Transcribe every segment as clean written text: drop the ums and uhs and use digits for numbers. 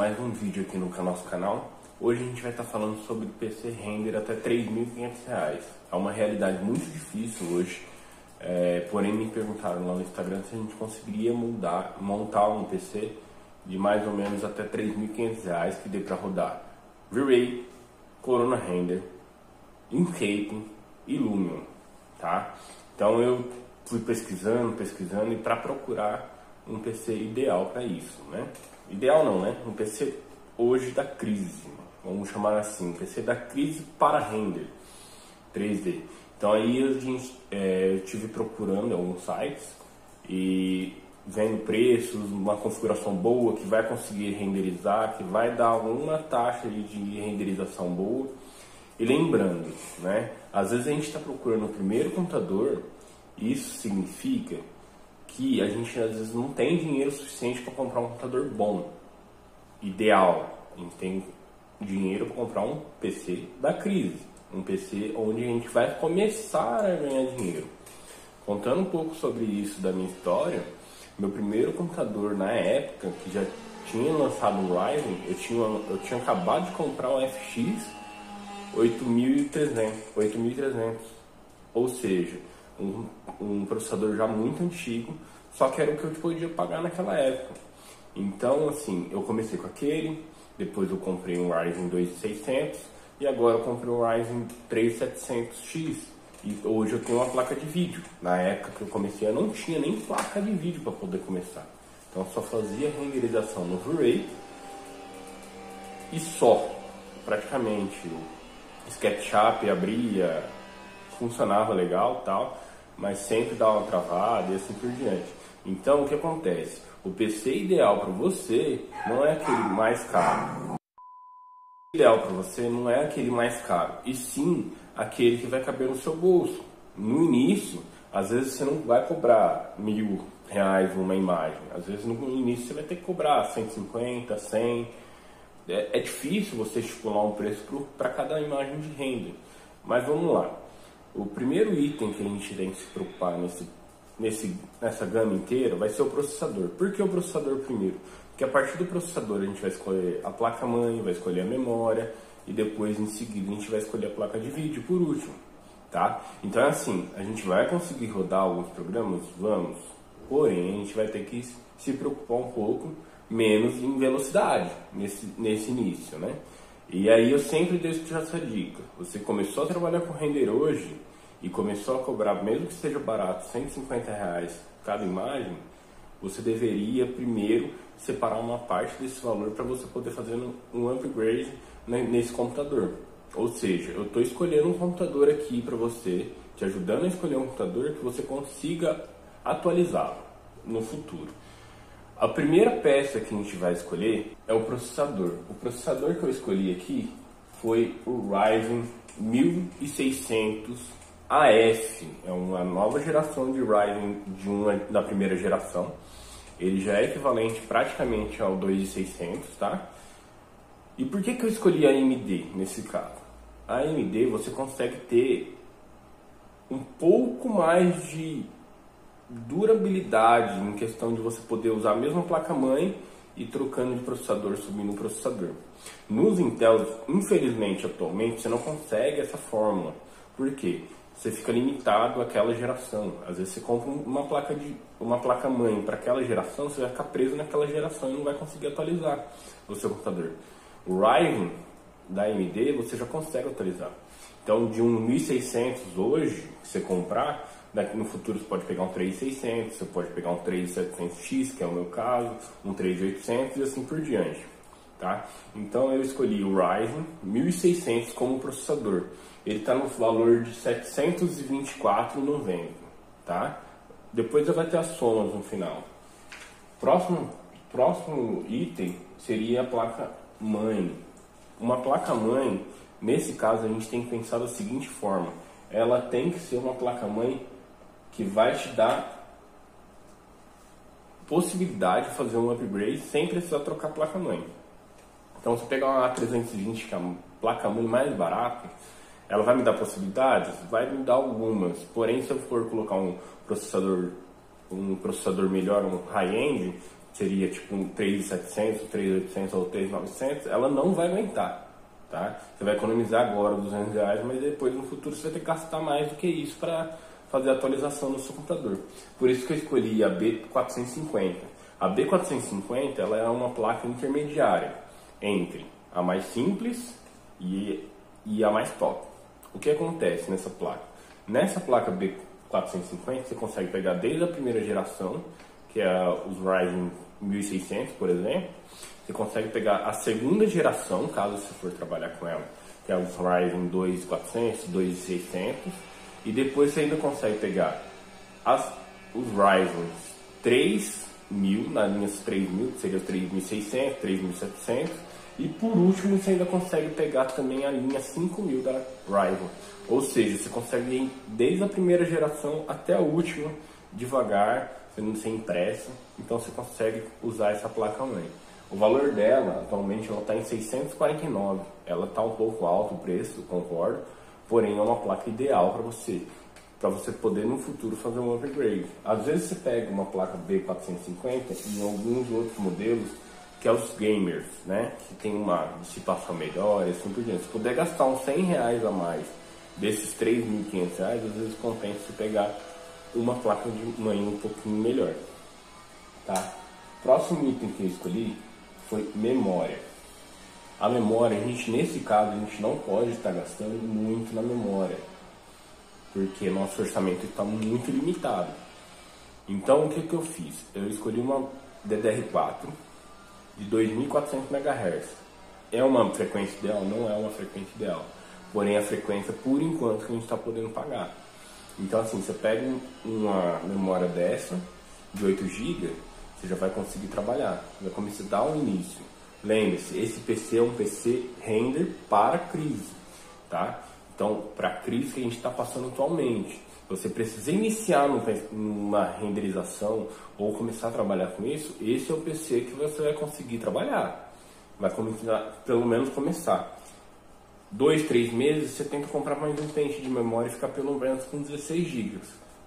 mais um vídeo aqui no nosso canal. Hoje a gente vai estar falando sobre PC render até R$3.500. É uma realidade muito difícil hoje, porém me perguntaram lá no Instagram se a gente conseguiria montar um PC de mais ou menos até R$3.500 que dê para rodar V-Ray, Corona Render, Inkscape e Lumion, tá? Então eu fui pesquisando e para procurar um PC ideal para isso, né? Ideal não, né? Um PC hoje da crise, vamos chamar assim, um PC da crise para render 3D. Então aí eu tive procurando em alguns sites e vendo preços, uma configuração boa que vai conseguir renderizar, que vai dar alguma taxa de renderização boa. E lembrando, né? Às vezes a gente está procurando o primeiro computador, isso significa que a gente às vezes não tem dinheiro suficiente para comprar um computador bom, ideal. A gente tem dinheiro para comprar um PC da crise, um PC onde a gente vai começar a ganhar dinheiro. Contando um pouco sobre isso da minha história, meu primeiro computador na época, que já tinha lançado o Ryzen, eu tinha acabado de comprar um FX 8300, ou seja, um processador já muito antigo, só que era o que eu podia pagar naquela época. Então, assim, eu comecei com aquele, depois eu comprei um Ryzen 2600 e agora eu comprei um Ryzen 3700X. E hoje eu tenho uma placa de vídeo. Na época que eu comecei eu não tinha nem placa de vídeo para poder começar. Então eu só fazia renderização no V-Ray e só, praticamente. O SketchUp abria, funcionava legal e tal, mas sempre dava uma travada e assim por diante. Então o que acontece? O PC ideal para você não é aquele mais caro. O ideal para você não é aquele mais caro, e sim aquele que vai caber no seu bolso. No início, às vezes você não vai cobrar R$1.000 uma imagem. Às vezes no início você vai ter que cobrar 150, 100. É difícil você estipular um preço para cada imagem de render. Mas vamos lá. O primeiro item que a gente tem que se preocupar nessa gama inteira vai ser o processador. Por que o processador primeiro? Porque a partir do processador a gente vai escolher a placa-mãe, vai escolher a memória e depois em seguida a gente vai escolher a placa de vídeo por último, tá? Então é assim, a gente vai conseguir rodar alguns programas? Vamos. Porém, a gente vai ter que se preocupar um pouco menos em velocidade nesse início, né? E aí eu sempre deixo essa dica. Você começou a trabalhar com render hoje e começou a cobrar, mesmo que seja barato, R$150 cada imagem, você deveria primeiro separar uma parte desse valor para você poder fazer um upgrade nesse computador. Ou seja, eu estou escolhendo um computador aqui para você, te ajudando a escolher um computador que você consiga atualizá-lo no futuro. A primeira peça que a gente vai escolher é o processador. O processador que eu escolhi aqui foi o Ryzen 1600 AF. É uma nova geração de Ryzen da primeira geração. Ele já é equivalente praticamente ao 2600, tá? E por que eu escolhi a AMD nesse caso? A AMD você consegue ter um pouco mais de durabilidade em questão de você poder usar a mesma placa-mãe e trocando de processador, subindo o processador. Nos Intel, infelizmente, atualmente, você não consegue essa fórmula. Por quê? Você fica limitado àquela geração. Às vezes você compra uma placa-mãe para aquela geração, você vai ficar preso naquela geração e não vai conseguir atualizar o seu computador. O Ryzen da AMD você já consegue atualizar. Então, de um 1600 hoje, que você comprar, no futuro você pode pegar um 3600, você pode pegar um 3700X, que é o meu caso, um 3800 e assim por diante, tá? Então eu escolhi o Ryzen 1600 como processador. Ele está no valor de R$ 724,90, tá? Depois vai ter as somas no final. Próximo item seria a placa-mãe. Uma placa-mãe, nesse caso a gente tem que pensar da seguinte forma: ela tem que ser uma placa-mãe que vai te dar possibilidade de fazer um upgrade sem precisar trocar a placa-mãe. Então, se pegar uma A320, que é a placa-mãe mais barata, ela vai me dar possibilidades? Vai me dar algumas. Porém, se eu for colocar um processador melhor, um high-end, seria tipo um 3.700, 3.800 ou 3.900, ela não vai aguentar, tá? Você vai economizar agora R$200, mas depois no futuro você vai ter que gastar mais do que isso para fazer a atualização no seu computador. Por isso que eu escolhi a B450. A B450 ela é uma placa intermediária entre a mais simples e a mais top. O que acontece nessa placa? Nessa placa B450 você consegue pegar desde a primeira geração, que é os Ryzen 1600, por exemplo. Você consegue pegar a segunda geração, caso você for trabalhar com ela, que é os Ryzen 2400, 2600. E depois você ainda consegue pegar os Ryzen 3000, na linha 3000, que seria 3600, 3700. E por último você ainda consegue pegar também a linha 5000 da Ryzen. Ou seja, você consegue ir desde a primeira geração até a última, devagar, sem pressa. Então você consegue usar essa placa-mãe. O valor dela, atualmente, ela está em 649. Ela está um pouco alto o preço, concordo. Porém, é uma placa ideal para você poder no futuro fazer um upgrade. Às vezes você pega uma placa B450 em alguns outros modelos, que é os gamers, né? Que tem uma dissipação melhor e assim por diante. Se puder gastar uns R$100 a mais desses R$3.500, às vezes compensa você pegar uma placa de mãe um pouquinho melhor, tá? Próximo item que eu escolhi foi memória. A memória, nesse caso, a gente não pode estar gastando muito na memória, porque nosso orçamento está muito limitado. Então, o que eu fiz? Eu escolhi uma DDR4 de 2.400 MHz. É uma frequência ideal? Não é uma frequência ideal. Porém, a frequência, por enquanto, que a gente está podendo pagar. Então, assim, você pega uma memória dessa, de 8 GB, você já vai conseguir trabalhar. Vai começar a dar um início. Lembre-se, esse PC é um PC render para crise, tá? Então, para a crise que a gente está passando atualmente, você precisa iniciar numa renderização ou começar a trabalhar com isso, esse é o PC que você vai conseguir trabalhar. Vai começar, pelo menos começar. 2, 3 meses, você tenta comprar mais um pente de memória e ficar pelo menos com 16 GB,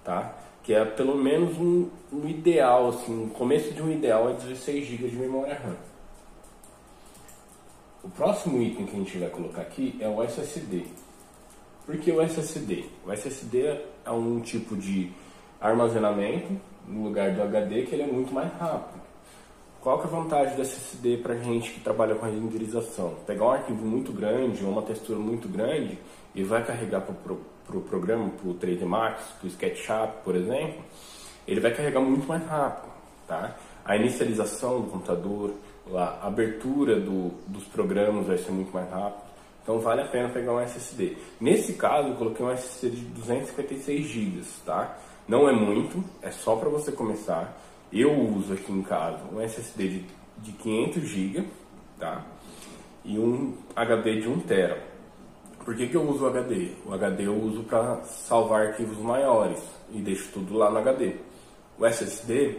tá? Que é pelo menos um ideal, assim, o começo de um ideal é 16 GB de memória RAM. O próximo item que a gente vai colocar aqui é o SSD. Por que o SSD? O SSD é um tipo de armazenamento no lugar do HD que ele é muito mais rápido. Qual que é a vantagem do SSD para gente que trabalha com renderização? Pegar um arquivo muito grande ou uma textura muito grande e vai carregar para o programa, para o 3D Max, para o SketchUp, por exemplo, ele vai carregar muito mais rápido, tá? A inicialização do computador, a abertura dos programas vai ser muito mais rápido. Então vale a pena pegar um SSD. Nesse caso eu coloquei um SSD de 256 GB, tá? Não é muito, é só para você começar. Eu uso aqui em casa um SSD de 500 GB, tá? E um HD de 1 TB. Por que eu uso o HD? O HD eu uso para salvar arquivos maiores e deixo tudo lá no HD. O SSD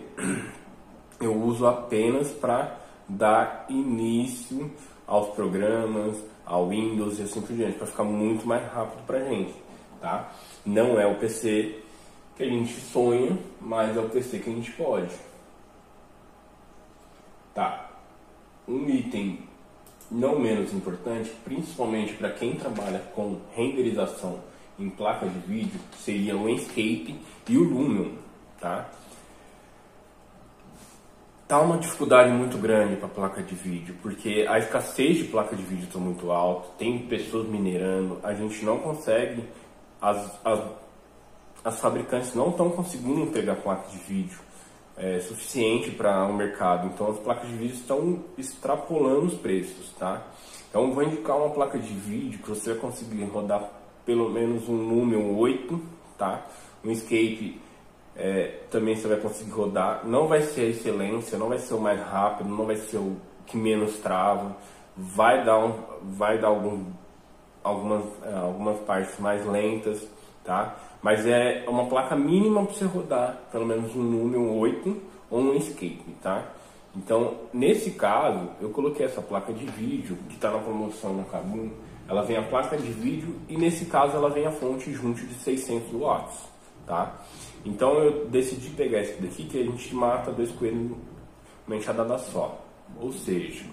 eu uso apenas para dar início aos programas, ao Windows e assim por diante, para ficar muito mais rápido para a gente, tá? Não é o PC que a gente sonha, mas é o PC que a gente pode. Tá. Um item não menos importante, principalmente para quem trabalha com renderização em placa de vídeo, seria o Enscape e o Lumion, tá? Tá uma dificuldade muito grande para placa de vídeo, porque a escassez de placa de vídeo está muito alta, tem pessoas minerando, a gente não consegue, as fabricantes não estão conseguindo pegar placa de vídeo suficiente para o mercado, então as placas de vídeo estão extrapolando os preços, tá? Então eu vou indicar uma placa de vídeo que você vai conseguir rodar pelo menos um Lumion 8, tá? Um Escape também você vai conseguir rodar, não vai ser a excelência, não vai ser o mais rápido, não vai ser o que menos trava, vai dar algumas partes mais lentas, tá? Mas é uma placa mínima para você rodar, pelo menos um Lumion 8 ou um Escape, tá? Então, nesse caso, eu coloquei essa placa de vídeo, que está na promoção na Kabum, ela vem a placa de vídeo e nesse caso ela vem a fonte junto de 600 watts, tá? Então eu decidi pegar esse daqui, que a gente mata dois coelhos uma enxadada só. Ou seja,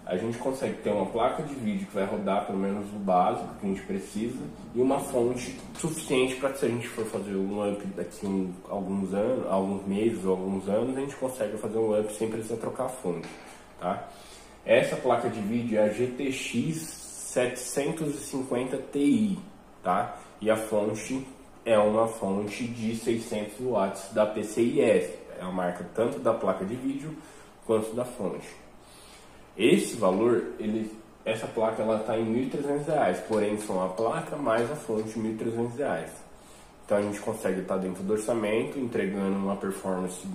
a gente consegue ter uma placa de vídeo que vai rodar pelo menos o básico que a gente precisa e uma fonte suficiente para que, se a gente for fazer um up daqui alguns anos, alguns meses ou alguns anos, a gente consegue fazer um up sem precisar trocar a fonte, tá? Essa placa de vídeo é a GTX 750 Ti, tá? E a fonte é uma fonte de 600 watts da PCIe, é a marca tanto da placa de vídeo quanto da fonte. Esse valor, essa placa ela está em R$ 1.300, porém são a placa mais a fonte R$ 1.300. Então a gente consegue estar dentro do orçamento, entregando uma performance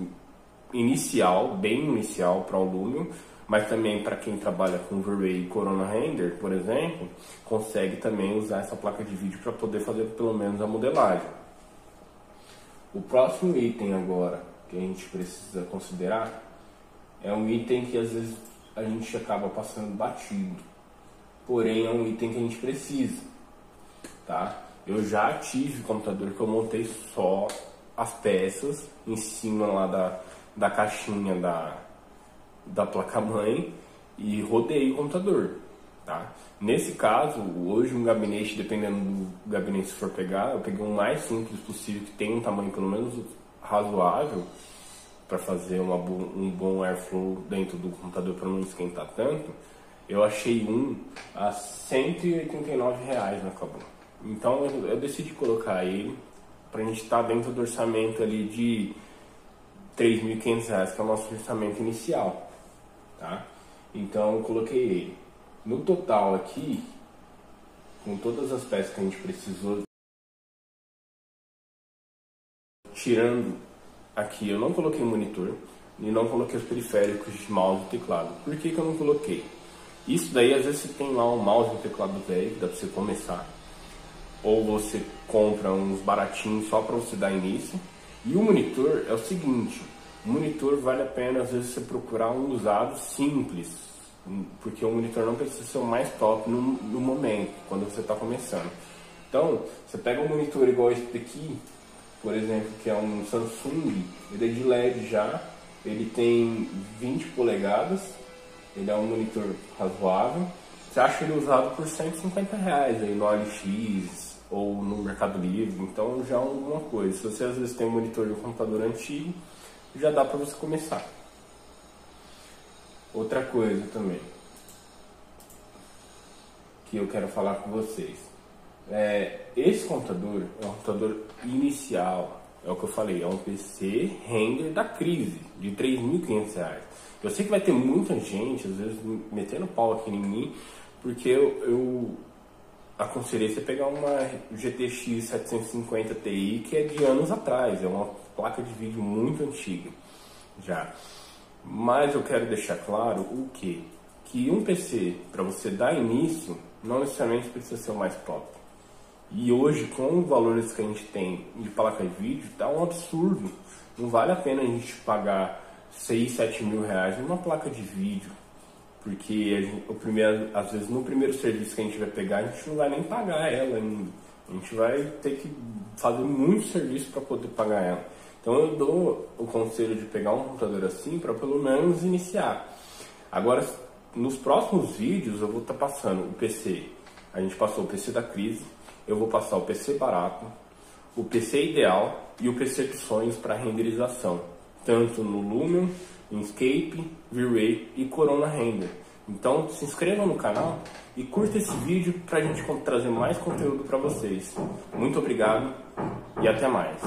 inicial, bem inicial para o Lumion, mas também para quem trabalha com V-Ray e Corona Render, por exemplo, consegue também usar essa placa de vídeo para poder fazer pelo menos a modelagem. O próximo item agora que a gente precisa considerar é um item que às vezes a gente acaba passando batido, porém é um item que a gente precisa, tá? Eu já tive computador que eu montei só as peças em cima lá da caixinha da placa-mãe e rodei o computador, tá? Nesse caso, hoje um gabinete, dependendo do gabinete que for pegar, eu peguei um mais simples possível, que tem um tamanho pelo menos razoável, para fazer um bom airflow dentro do computador para não esquentar tanto. Eu achei um a R$ 189 na Kabum. Então eu decidi colocar ele para a gente estar dentro do orçamento ali de R$ 3.500, que é o nosso orçamento inicial, tá? Então eu coloquei ele. No total aqui, com todas as peças que a gente precisou, tirando aqui, eu não coloquei monitor e não coloquei os periféricos de mouse e teclado. Por que eu não coloquei? Isso daí, às vezes você tem lá um mouse e um teclado velho, que dá pra você começar, ou você compra uns baratinhos só para você dar início. E o monitor é o seguinte, o monitor vale a pena às vezes você procurar um usado simples, porque o monitor não precisa ser o mais top no momento, quando você está começando. Então, você pega um monitor igual esse daqui, por exemplo, que é um Samsung, ele é de LED já, ele tem 20 polegadas, ele é um monitor razoável. Você acha ele usado por R$ 150 aí no OLX ou no Mercado Livre, então já é alguma coisa. Se você às vezes tem um monitor de um computador antigo, já dá para você começar. Outra coisa também que eu quero falar com vocês. Esse computador é um computador inicial, é o que eu falei, é um PC render da crise, de R$ 3.500. Eu sei que vai ter muita gente, às vezes, metendo pau aqui em mim, porque eu aconselhei você pegar uma GTX 750 Ti, que é de anos atrás, é uma placa de vídeo muito antiga já. Mas eu quero deixar claro o quê? Que um PC, para você dar início, não necessariamente precisa ser o mais top. E hoje, com os valores que a gente tem de placa de vídeo, tá um absurdo. Não vale a pena a gente pagar 6, 7 mil reais numa placa de vídeo, porque às vezes no primeiro serviço que a gente vai pegar, a gente não vai nem pagar ela ainda. A gente vai ter que fazer muito serviço para poder pagar ela. Então eu dou o conselho de pegar um computador assim para pelo menos iniciar. Agora, nos próximos vídeos eu vou estar passando o PC. A gente passou o PC da crise, eu vou passar o PC barato, o PC ideal e o PC de sonhos para renderização, tanto no Lumion, Inkscape, V-Ray e Corona Render. Então se inscreva no canal e curta esse vídeo para a gente trazer mais conteúdo para vocês. Muito obrigado e até mais.